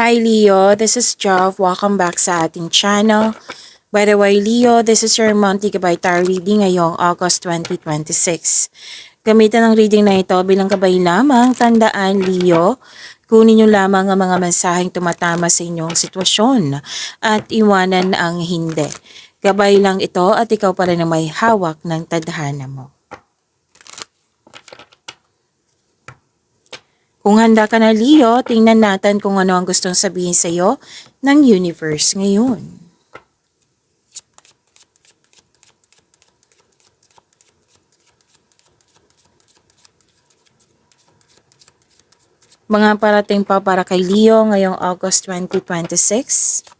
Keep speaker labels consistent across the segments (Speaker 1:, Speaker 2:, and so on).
Speaker 1: Hi Leo, this is Jov. Welcome back sa ating channel. By the way, Leo, this is your monthly gabay tarot reading ngayong August 2026. Gamitan ng reading na ito bilang gabay lamang. Tandaan, Leo, kunin niyo lamang ang mga mensaheng tumatama sa inyong sitwasyon at iwanan ang hindi. Gabay lang ito at ikaw pa rin ang may hawak ng tadhana mo. Kung handa ka na, Leo, tingnan natin kung ano ang gustong sabihin sa iyo ng universe ngayon. Mga parating pa para kay Leo ngayong August 2026.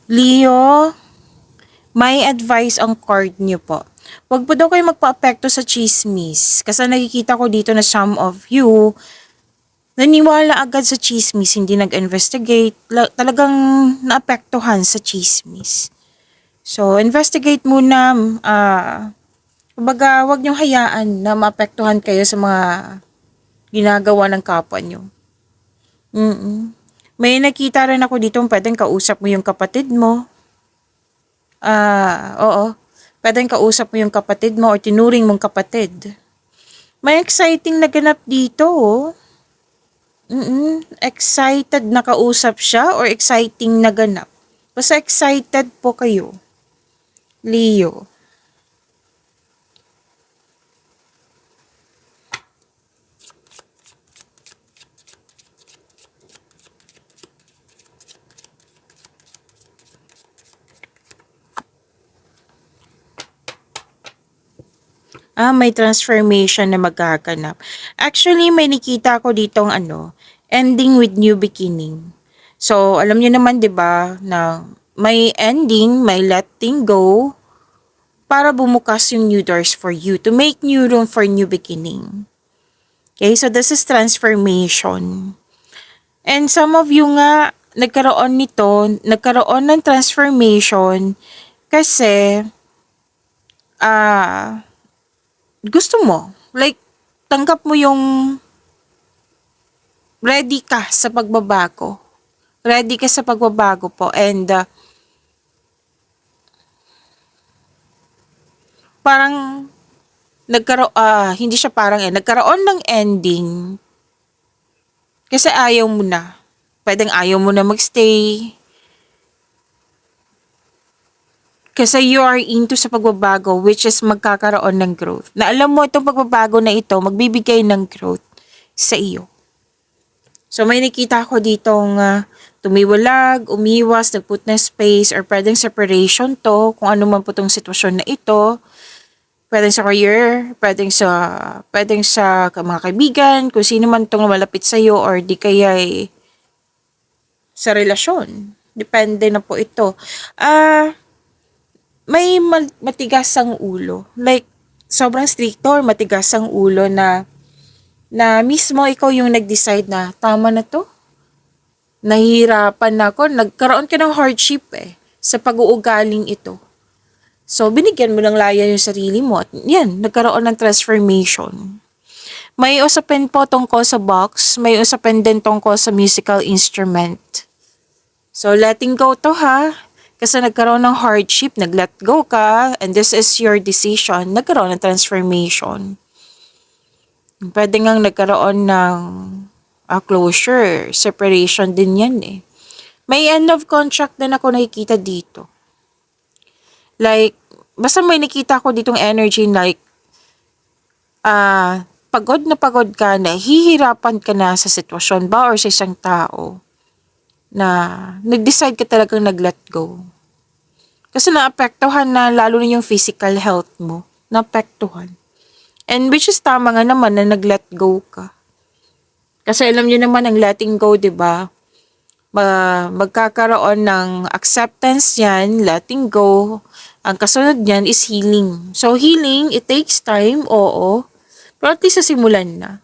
Speaker 1: Leo, may advice ang card niyo po. Huwag po daw kayo magpa-apekto sa chismis. Kasi nakikita ko dito na some of you, naniwala agad sa chismis, hindi nag-investigate. Talagang naapektuhan sa chismis. So, investigate muna. Kumbaga, huwag niyong hayaan na maapektuhan kayo sa mga ginagawa ng kapwa niyo. May nakita rin ako dito, pwedeng kausap mo yung kapatid mo. Oo. Pwedeng kausap mo yung kapatid mo or tinuring mong kapatid. May exciting na ganap dito, oh. Excited na kausap siya or exciting na ganap? Basta excited po kayo, Leo. May transformation na magaganap. Actually, may nakita ko ditong ending with new beginning. So, alam niyo naman 'di ba na may ending, may letting go para bumukas yung new doors for you to make new room for new beginning. Okay, so this is transformation. And some of you nga nagkaroon ng transformation kasi gusto mo, like, tanggap mo yung ready ka sa pagbabago. Ready ka sa pagbabago po. And parang hindi siya parang nagkaroon ng ending kasi ayaw mo na. Pwedeng ayaw mo na magstay. Kasi you are into sa pagbabago, which is magkakaroon ng growth. Na alam mo itong pagbabago na ito, magbibigay ng growth sa iyo. So may nakita ko ditong tumiwalag, umiwas, nagput na space, or pwedeng separation to, kung ano man po itong sitwasyon na ito. Pwedeng sa career, pwedeng sa mga kaibigan, kung sino man itong malapit sa iyo, or di kaya sa relasyon. Depende na po ito. May matigas ang ulo. Like, sobrang stricto or matigas ang ulo na mismo ikaw yung nag-decide na tama na to. Nahihirapan na ako. Nagkaroon ka ng hardship sa pag-uugaling ito. So, binigyan mo ng laya yung sarili mo at yan, nagkaroon ng transformation. May usapin po tungkol sa box, may usapin din tungkol sa musical instrument. So, letting go to ha. Kasi nagkaroon ng hardship, nag-let go ka, and this is your decision, nagkaroon ng transformation. Pwede ngang nagkaroon ng closure, separation din yan May end of contract din ako nakikita dito. Like, basta may nakita ko ditong energy like, pagod ka na, hihirapan ka na sa sitwasyon ba or sa isang tao na nag-decide ka talagang nag-let go. Kasi naapektuhan na lalo na yung physical health mo. Naapektuhan. And which is tama nga naman na nag-let go ka. Kasi alam niyo naman ang letting go, 'di ba? Magkakaroon ng acceptance yan, letting go. Ang kasunod niyan is healing. So healing, it takes time, oo. Pero at least sa simulan na.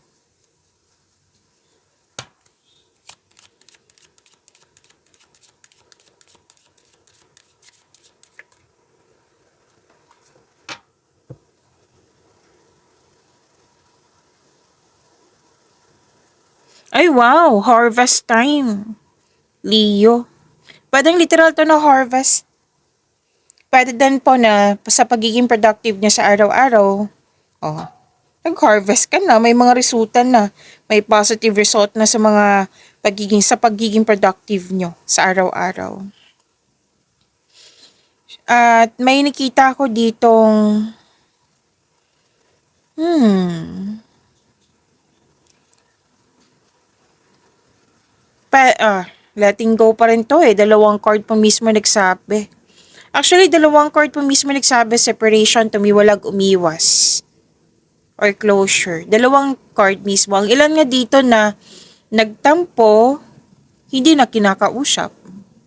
Speaker 1: Ay wow, harvest time. Leo. Pwedeng literal to na harvest. Pwede din po na sa pagiging productive niya sa araw-araw. Oh, nag-harvest ka na, may mga resulta na. May positive result na sa pagiging productive niyo sa araw-araw. At may nakita ko ditong letting go pa rin to eh. Dalawang card pa mismo nagsabi. Actually, dalawang card pa mismo nagsabi, separation, tumiwalag, umiwas. Or closure. Dalawang card mismo. Ang ilan nga dito na nagtampo, hindi na kinakausap.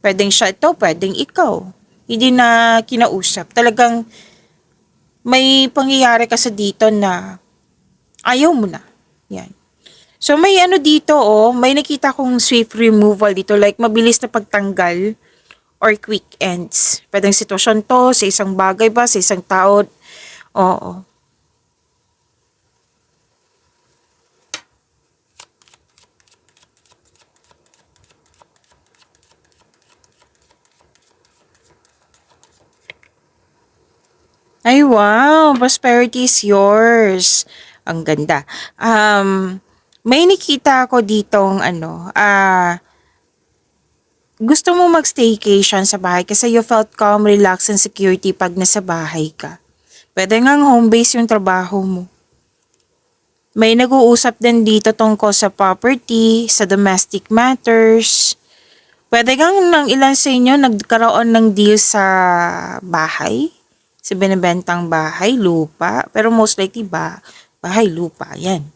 Speaker 1: Pwedeng siya ito, pwedeng ikaw. Hindi na kinausap. Talagang may pangyayari kasi dito na ayaw mo na. Yan. So may ano dito may nakita kong swift removal dito, like mabilis na pagtanggal or quick ends. Pwedeng sitwasyon to, sa isang bagay ba, sa isang tao. Oo. Ay wow, prosperity is yours. Ang ganda. May nakita ako ditong gusto mo mag-staycation sa bahay kasi you felt calm, relaxed, and security pag nasa bahay ka. Pwede ngang home base yung trabaho mo. May nag-uusap din dito tungkol sa property, sa domestic matters. Pwede kang ng ilan sa inyo nagkaroon ng deal sa bahay, sa binibentang bahay, lupa. Pero most likely bahay, lupa, yan.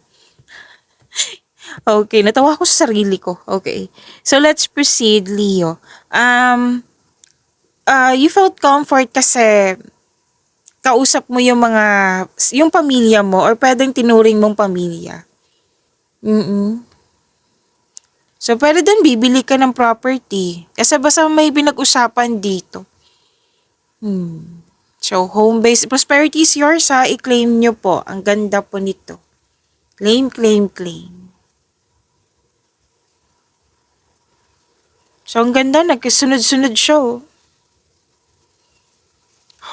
Speaker 1: Okay, natawa ako sa sarili ko. Okay. So let's proceed, Leo. You felt comfort kasi kausap mo yung pamilya mo or pwedeng tinuring mong pamilya. So, pwede din bibili ka ng property. Kasi basta may pinag-usapan dito. So, home-based prosperity is yours ha. I-claim nyo po. Ang ganda po nito. Claim, claim, claim. So, ang ganda. Nagkasunod-sunod siya.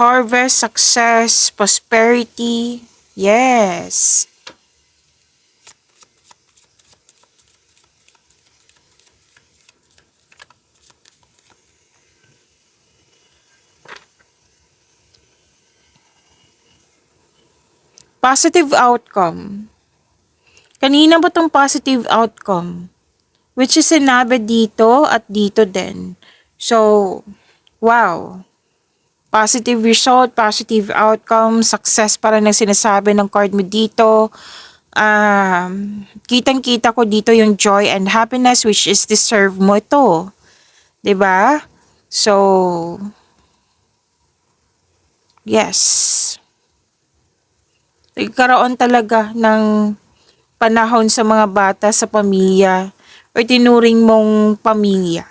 Speaker 1: Harvest, success, prosperity. Yes. Positive outcome. Kanina ba tong positive outcome? Which is sinabi dito at dito din. So, wow. Positive result, positive outcome, success para nang sinasabi ng card mo dito. Kitang-kita ko dito yung joy and happiness which is deserve mo ito. 'Di ba? So, yes. Nagkaroon talaga ng panahon sa mga bata sa pamilya or tinuring mong pamilya.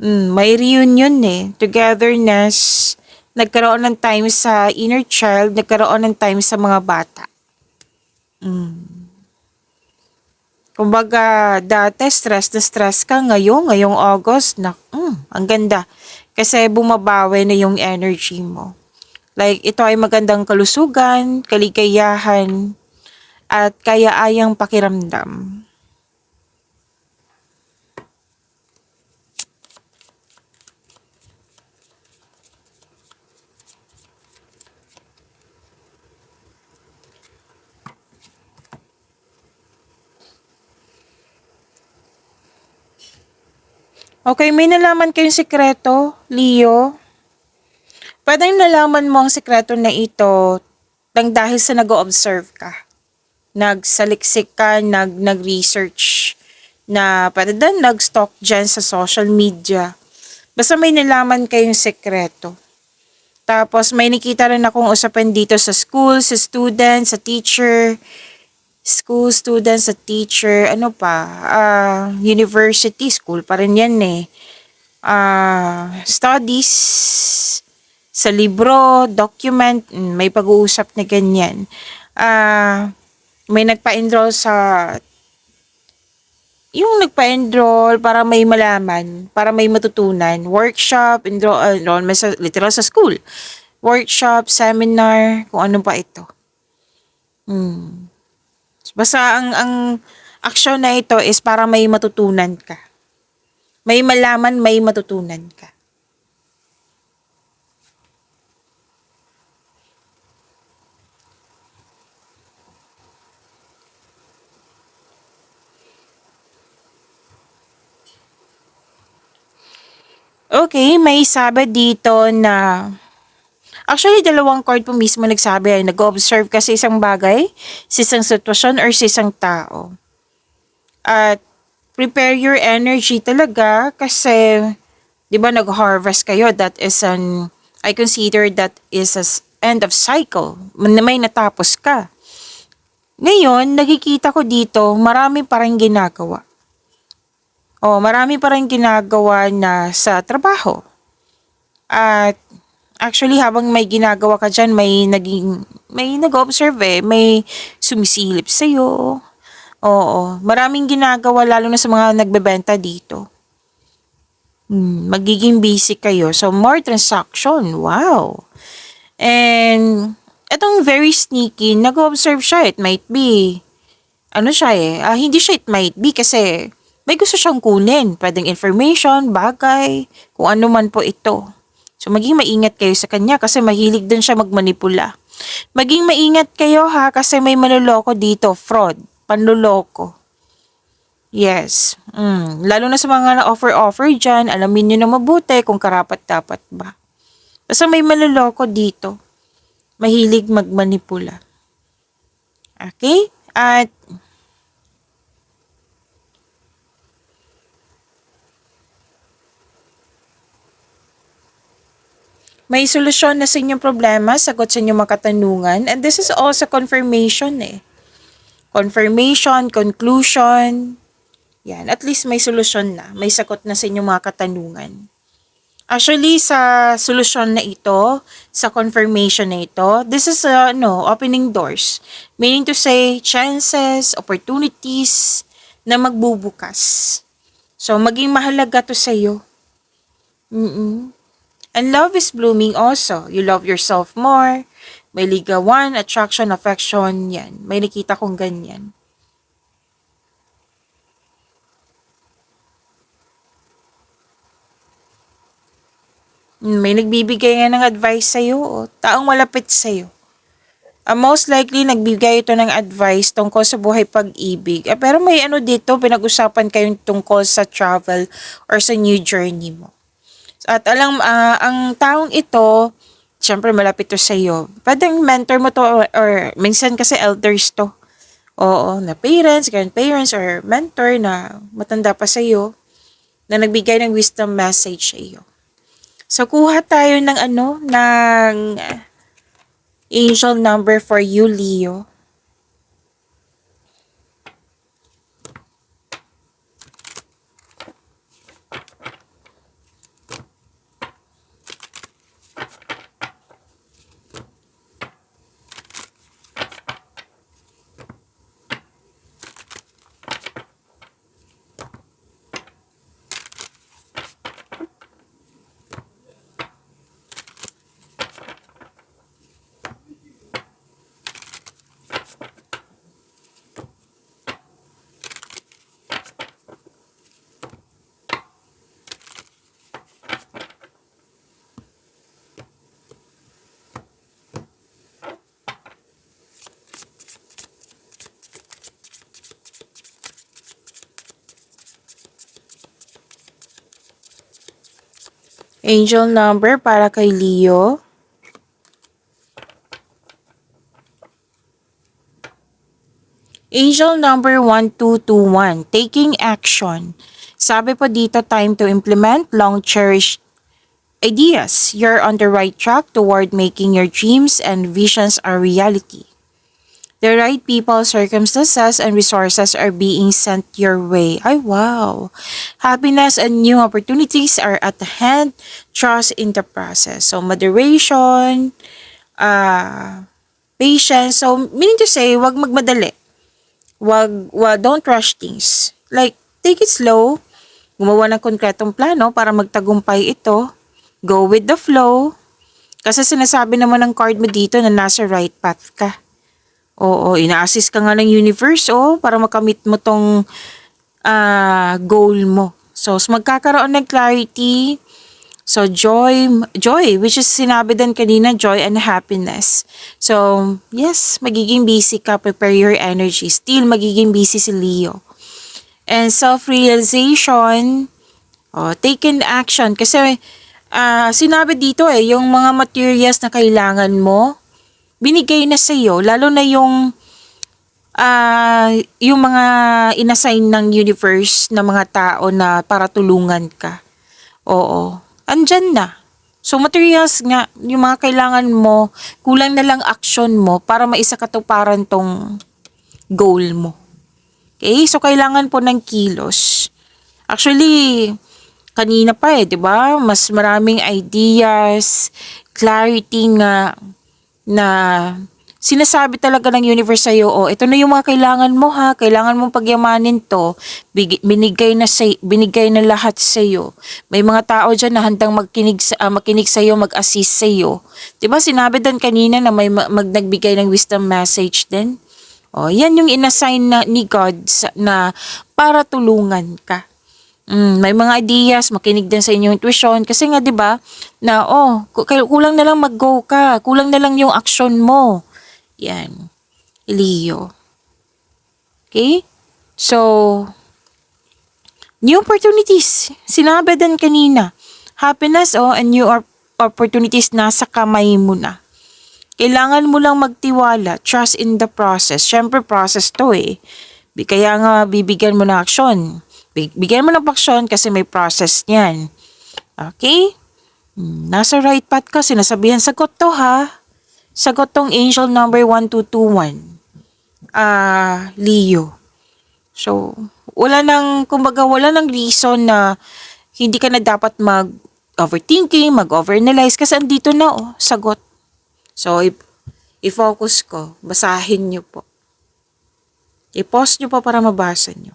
Speaker 1: May reunion togetherness, nagkaroon ng time sa inner child, nagkaroon ng time sa mga bata. Kumbaga, dati stress na stress ka, ngayong August, ang ganda. Kasi bumabawi na yung energy mo. Like, ito ay magandang kalusugan, kaligayahan, at kaya-ayang pakiramdam. Okay, may nalaman kayong sekreto, Leo? Pwedeng nalaman mo ang sekreto na ito dahil sa nag-o-observe ka. Nagsaliksik ka, nag-research na pwede din nag-stalk dyan sa social media. Basta may nalaman kayong sekreto. Tapos may nakita rin akong usapan dito sa school, sa student, sa teacher. School, student, sa teacher, university, school pa rin yan studies, sa libro, document, may pag-uusap na ganyan. May nagpa-enroll sa yung nagpa-enroll para may malaman, para may matutunan. Workshop, enrollment sa, literal sa school. Workshop, seminar, kung ano pa ito. Basta ang aksyon na ito is para may matutunan ka. May malaman, may matutunan ka. Okay, may sabi dito na actually dalawang card po mismo nagsabi ay nag-observe ka sa isang bagay, sa isang sitwasyon or sa isang tao. At prepare your energy talaga kasi 'di ba nag-harvest kayo, that is I consider that is end of cycle. May natapos ka. Ngayon, nakikita ko dito, marami pa rin ginagawa. Marami pa rin ginagawa na sa trabaho. At actually, habang may ginagawa ka dyan, may nag-observe may sumisilip sa'yo. Oo, maraming ginagawa lalo na sa mga nagbebenta dito. Magiging busy kayo. So, more transaction. Wow. And, etong very sneaky, nag-observe siya. It might be, hindi siya it might be kasi may gusto siyang kunin. Pwedeng information, bagay, kung ano man po ito. So, maging maingat kayo sa kanya kasi mahilig din siya magmanipula. Maging maingat kayo ha kasi may manloloko dito, fraud, panloloko. Yes. Lalo na sa mga na-offer dyan, alamin nyo na mabuti kung karapat-dapat ba. Basta may manloloko dito. Mahilig magmanipula. Okay? At may solusyon na sa inyong problema, sagot sa inyong mga katanungan, and this is also confirmation Confirmation, conclusion, yan, at least may solusyon na, may sagot na sa inyong mga katanungan. Actually, sa solusyon na ito, sa confirmation na ito, this is opening doors. Meaning to say, chances, opportunities na magbubukas. So, maging mahalaga to sa iyo. And love is blooming also. You love yourself more. May ligawan, attraction, affection, yan. May nakita kong ganyan. May nagbibigay nga ng advice sa'yo. Taong malapit sa'yo. Most likely, nagbigay ito ng advice tungkol sa buhay pag-ibig. Pero may dito, pinag-usapan kayong tungkol sa travel or sa new journey mo. At ang taong ito, syempre malapit to sa iyo. Pwedeng mentor mo to or minsan kasi elders to. Oo, na parents, grandparents, or mentor na matanda pa sa iyo na nagbigay ng wisdom message sa iyo. So, kuha tayo ng angel number for you, Leo. Angel number para kay Leo. Angel number 1221, taking action. Sabi po dito, time to implement long-cherished ideas. You're on the right track toward making your dreams and visions a reality. The right people, circumstances, and resources are being sent your way. Ay, wow. Happiness and new opportunities are at hand. Trust in the process. So, moderation, patience. So, meaning to say, wag magmadali. Don't rush things. Like, take it slow. Gumawa ng konkretong plano para magtagumpay ito. Go with the flow. Kasi sinasabi naman ng card mo dito na nasa right path ka. Oo, ina-assist ka nga ng universe, para makamit mo tong goal mo. So, magkakaroon ng clarity. So, joy, which is sinabi din kanina, joy and happiness. So, yes, magiging busy ka, prepare your energy. Still, magiging busy si Leo. And self-realization, taken action. Kasi, sinabi dito yung mga materials na kailangan mo, binigay na sa'yo, lalo na yung mga inassign ng universe na mga tao na para tulungan ka. Oo. Andyan na. So materials nga, yung mga kailangan mo, kulang na lang action mo para maisakatuparan tong goal mo. Okay? So kailangan po ng kilos. Actually, kanina pa 'di ba? Mas maraming ideas, clarity nga na sinasabi talaga ng universe sa'yo, ito na yung mga kailangan mo ha, kailangan mong pagyamanin to, binigay na lahat sa'yo. May mga tao dyan na handang makinig sa'yo, mag-assist sa'yo. Diba sinabi din kanina na may nagbigay ng wisdom message din? Yan yung inassign ni God na para tulungan ka. May mga ideas, makinig din sa inyong intuition. Kasi nga 'di ba na kulang na lang mag-go ka, kulang na lang yung action mo. Yan. Leo. Okay? So, new opportunities. Sinabi din kanina. Happiness and new opportunities nasa kamay mo na. Kailangan mo lang magtiwala. Trust in the process. Syempre process to Kaya nga bibigyan mo ng action. Bigyan mo ng action kasi may process niyan. Okay? Nasa right path ka. Sinasabihan, sagot to ha. Sagot tong angel number 1221. Leo. So, wala nang reason na hindi ka na dapat mag-overthinking, mag-overanalyze kasi andito na sagot. So, i-focus ko. Basahin nyo po. I-pause nyo po para mabasa nyo.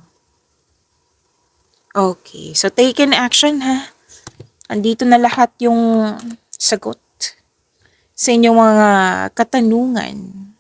Speaker 1: Okay. So, take an action ha. Andito na lahat yung sagot sa inyong mga katanungan.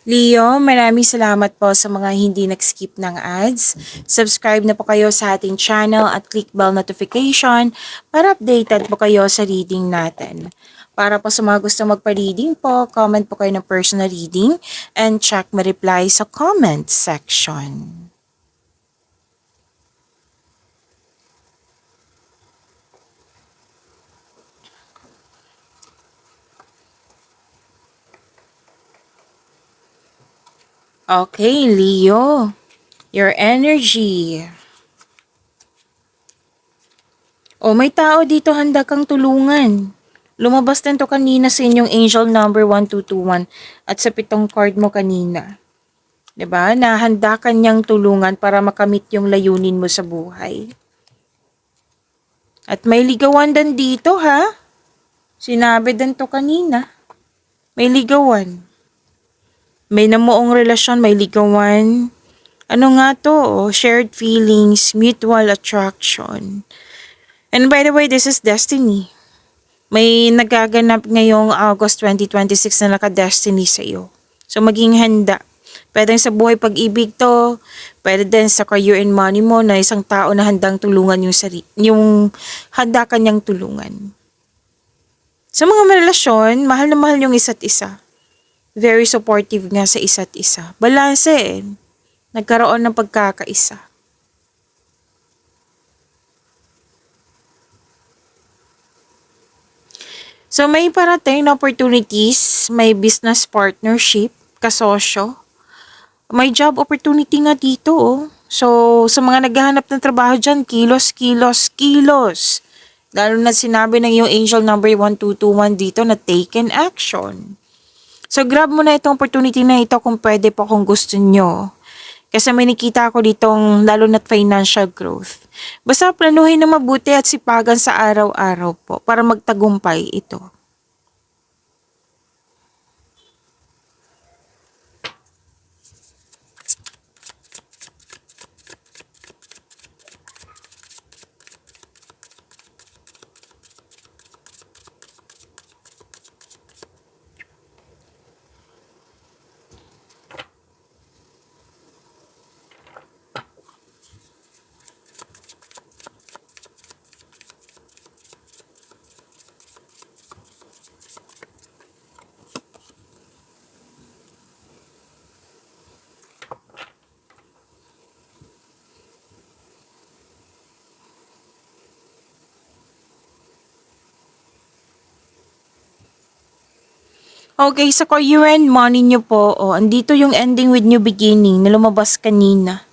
Speaker 1: Leo, maraming salamat po sa mga hindi nag-skip ng ads. Subscribe na po kayo sa ating channel at click bell notification para updated po kayo sa reading natin. Para po sa mga gusto magpa-reading po, comment po kayo ng personal reading and check ma-reply sa comment section. Okay, Leo. Your energy. May tao dito handa kang tulungan. Lumabas din to kanina sa inyong angel number 1221 at sa 7 card mo kanina. 'Di ba? Na handa ka niyang tulungan para makamit yung layunin mo sa buhay. At may ligawan din dito ha. Sinabi din to kanina. May ligawan. May namuong relasyon, may ligawan. Ano nga to? Shared feelings, mutual attraction. And by the way, this is destiny. May nagaganap ngayong August 2026 na naka-destiny sa iyo. So maging handa. Pwede sa buhay pag-ibig to, pwede din sa career and money mo na isang tao na handang tulungan yung handa kanyang tulungan. Sa mga relasyon, mahal na mahal yung isa't isa. Very supportive nga sa isa't isa. Balanse eh. Nagkaroon ng pagkakaisa. So may parating na opportunities, may business partnership, kasosyo. May job opportunity nga dito oh. So sa mga naghahanap ng trabaho dyan, kilos, kilos, kilos. Lalo na sinabi ng yung angel number 1221 dito na taken action. So grab mo na itong opportunity na ito kung pwede po kung gusto nyo. Kasi may nakita ako ditong lalo na't financial growth. Basta planuhin na mabuti at sipagan sa araw-araw po para magtagumpay ito. Okay, sa career and money nyo po, andito yung ending with new beginning na lumabas kanina.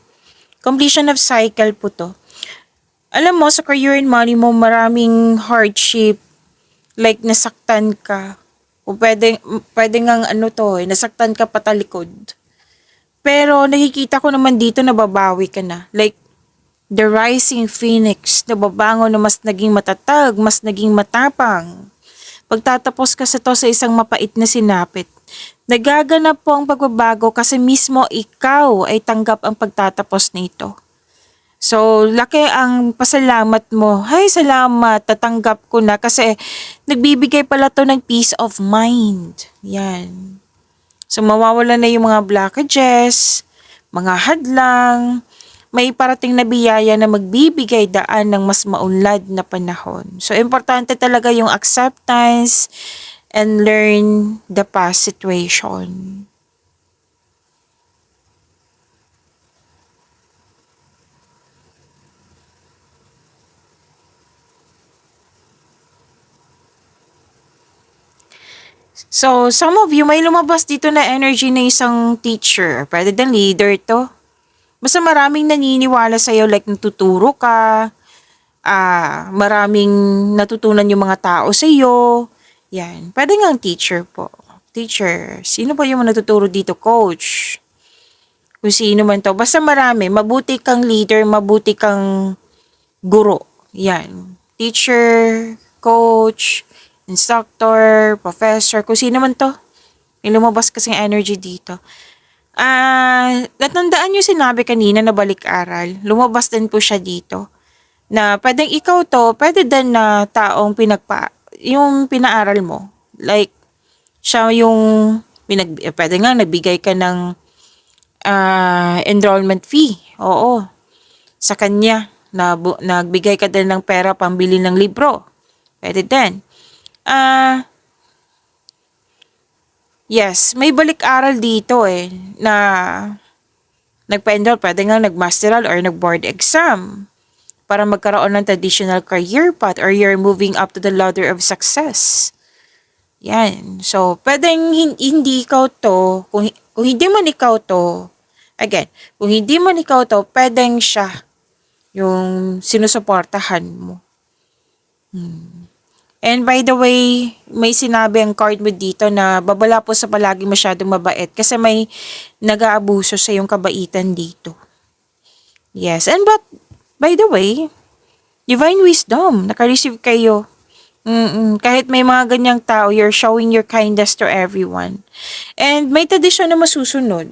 Speaker 1: Completion of cycle po to. Alam mo, sa career and money mo, maraming hardship, like nasaktan ka. O pwede ngang nasaktan ka patalikod. Pero nakikita ko naman dito na babawi ka na. Like, the rising phoenix, nababango na mas naging matatag, mas naging matapang. Pagtatapos ka sa to sa isang mapait na sinapit. Nagaganap po ang pagbabago kasi mismo ikaw ay tanggap ang pagtatapos nito. So, laki ang pasalamat mo. Hay, salamat, tatanggap ko na kasi nagbibigay pala to ng peace of mind. Yan. So, mawawala na yung mga blockages, mga hadlang, may parating na biyaya na magbibigay daan ng mas maunlad na panahon. So, importante talaga yung acceptance and learn the past situation. So, some of you, may lumabas dito na energy na isang teacher. Pwede din leader to. Basta maraming naniniwala sa'yo, like natuturo ka, maraming natutunan yung mga tao sa'yo. Yan. Pwede nga teacher po. Teacher. Sino ba yung natuturo dito? Coach. Kung sino man to. Basta marami. Mabuti kang leader, mabuti kang guro. Yan. Teacher, coach, instructor, professor, kung sino man to. May lumabas kasing energy dito. Natandaan yung sinabi kanina na balik-aral. Lumabas din po siya dito. Na pwedeng ikaw to, pwede din na taong yung pinaaral mo. Like, siya yung, pwede nga nagbigay ka ng enrollment fee. Oo. Sa kanya, nagbigay ka din ng pera pambili ng libro. Pwede din. Yes, may balik-aral dito na nagpa-enroll, pwede nga nag-masteral or nag-board exam para magkaroon ng traditional career path or you're moving up to the ladder of success. Yan. So, pwedeng hindi ikaw to, kung hindi man ikaw to, again, kung hindi man ikaw to, pwedeng siya yung sinusuportahan mo. And by the way, may sinabi ang card mo dito na babala po sa palagi masyadong mabait kasi may nag-aabuso sa yung kabaitan dito. Yes, and but, by the way, divine wisdom, naka-receive kayo. Kahit may mga ganyang tao, you're showing your kindness to everyone. And may tradisyon na masusunod.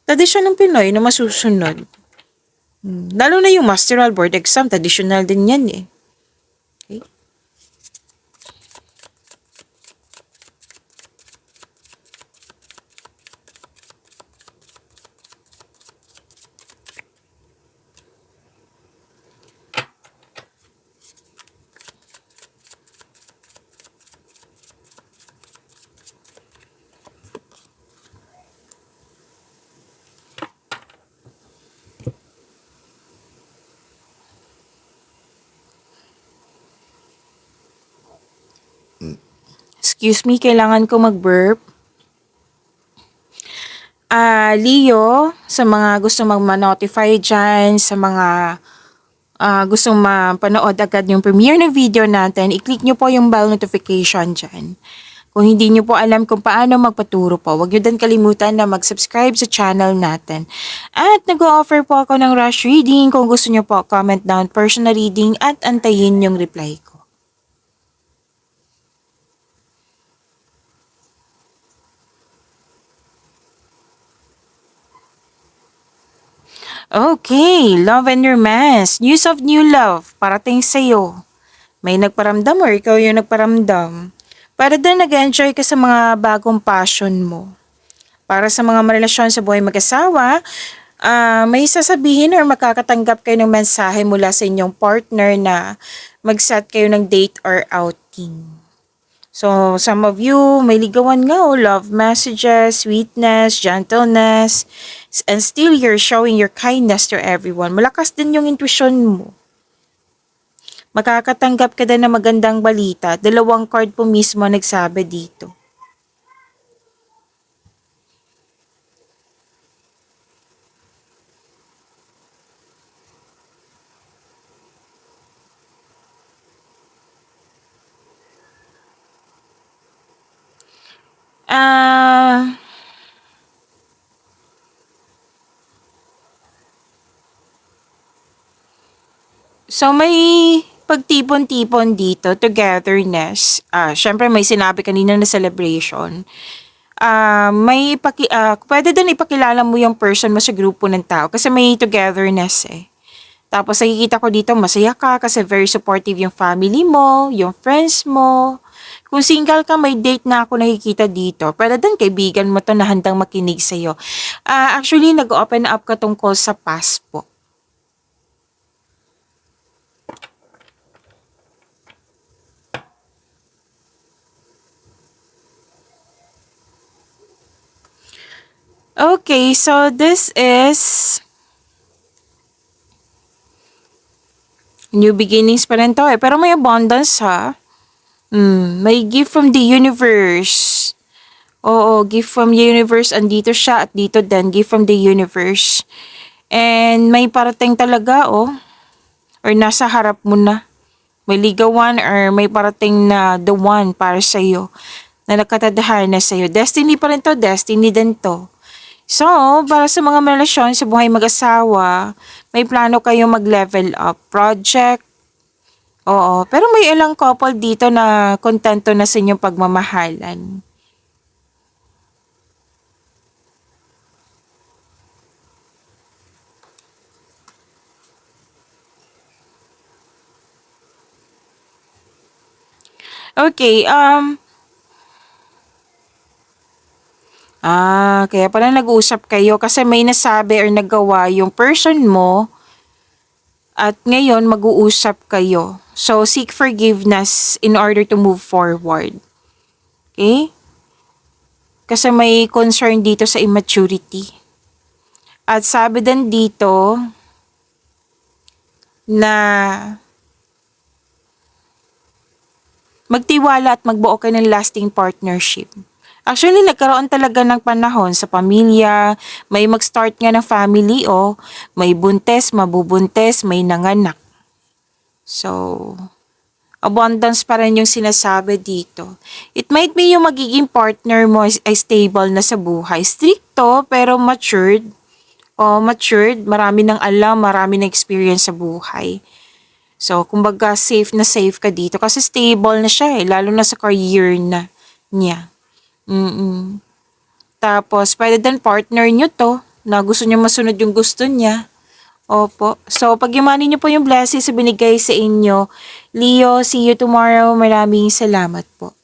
Speaker 1: Tradisyon ng Pinoy na masusunod. Lalo na yung masteral board exam, traditional din yan eh. Okay? Excuse me, kailangan ko mag-burp. Leo, sa mga gusto mag-notify dyan, sa mga gustong mapanood agad yung premiere ng video natin, i-click nyo po yung bell notification dyan. Kung hindi nyo po alam kung paano magpaturo po, huwag nyo din kalimutan na mag-subscribe sa channel natin. At nag-o-offer po ako ng rush reading. Kung gusto nyo po, comment down personal reading at antayin yung reply ko. Okay, love and romance. News of new love, parating sa'yo. May nagparamdam or ikaw yung nagparamdam. Para din nag-enjoy ka sa mga bagong passion mo. Para sa mga marelasyon sa buhay mag-asawa, may sasabihin or makakatanggap kayo ng mensahe mula sa inyong partner na mag-set kayo ng date or outing. So, some of you, may ligawan nga o love messages, sweetness, gentleness, and still you're showing your kindness to everyone. Malakas din yung intuition mo. Makakatanggap ka din ng magandang balita. 2 card po mismo nagsabi dito. So may pagtipon-tipon dito, togetherness. Syempre may sinabi kanina na celebration. Pwede din ipakilala mo yung person mo sa grupo ng tao kasi may togetherness eh. Tapos nakikita ko dito masaya ka kasi very supportive yung family mo, yung friends mo. Kung single ka, may date na ako nakikita dito. Pwede din kaibigan mo to na handang makinig sa'yo. Actually, nag-open up ka tungkol sa past po. Okay, so this is new beginnings pa rin to eh. Pero may abundance ha. May gift from the universe. Oo, gift from the universe. Andito siya at dito din. Gift from the universe. And may parating talaga oh. Or nasa harap mo na. May ligawan or may parating na the one para sa'yo. Na nakatadahan na sa'yo. Destiny pa rin to. Destiny din to. So, para sa mga relasyon sa buhay mag-asawa, may plano kayong mag-level up project. Oo, pero may ilang couple dito na kontento na sa inyong pagmamahalan. Okay, kaya pala nag-uusap kayo kasi may nasabi or nagawa yung person mo at ngayon mag-uusap kayo. So, seek forgiveness in order to move forward. Okay? Kasi may concern dito sa immaturity. At sabi din dito na magtiwala at magbuo kayo ng lasting partnership. Actually, nagkaroon talaga ng panahon sa pamilya, may mag-start nga ng family o may buntes, mabubuntes, may nanganak. So, abundance pa rin yung sinasabi dito. It might be yung magiging partner mo ay stable na sa buhay. Stricto pero matured. Matured, marami ng alam, marami ng experience sa buhay. So, kumbaga safe na safe ka dito kasi stable na siya eh, lalo na sa career na niya. Tapos, pwede din partner nyo to. na gusto niya masunod yung gusto niya. Opo. So, pagyamanin niyo po yung blessings na binigay sa inyo. Leo, see you tomorrow. Maraming salamat po.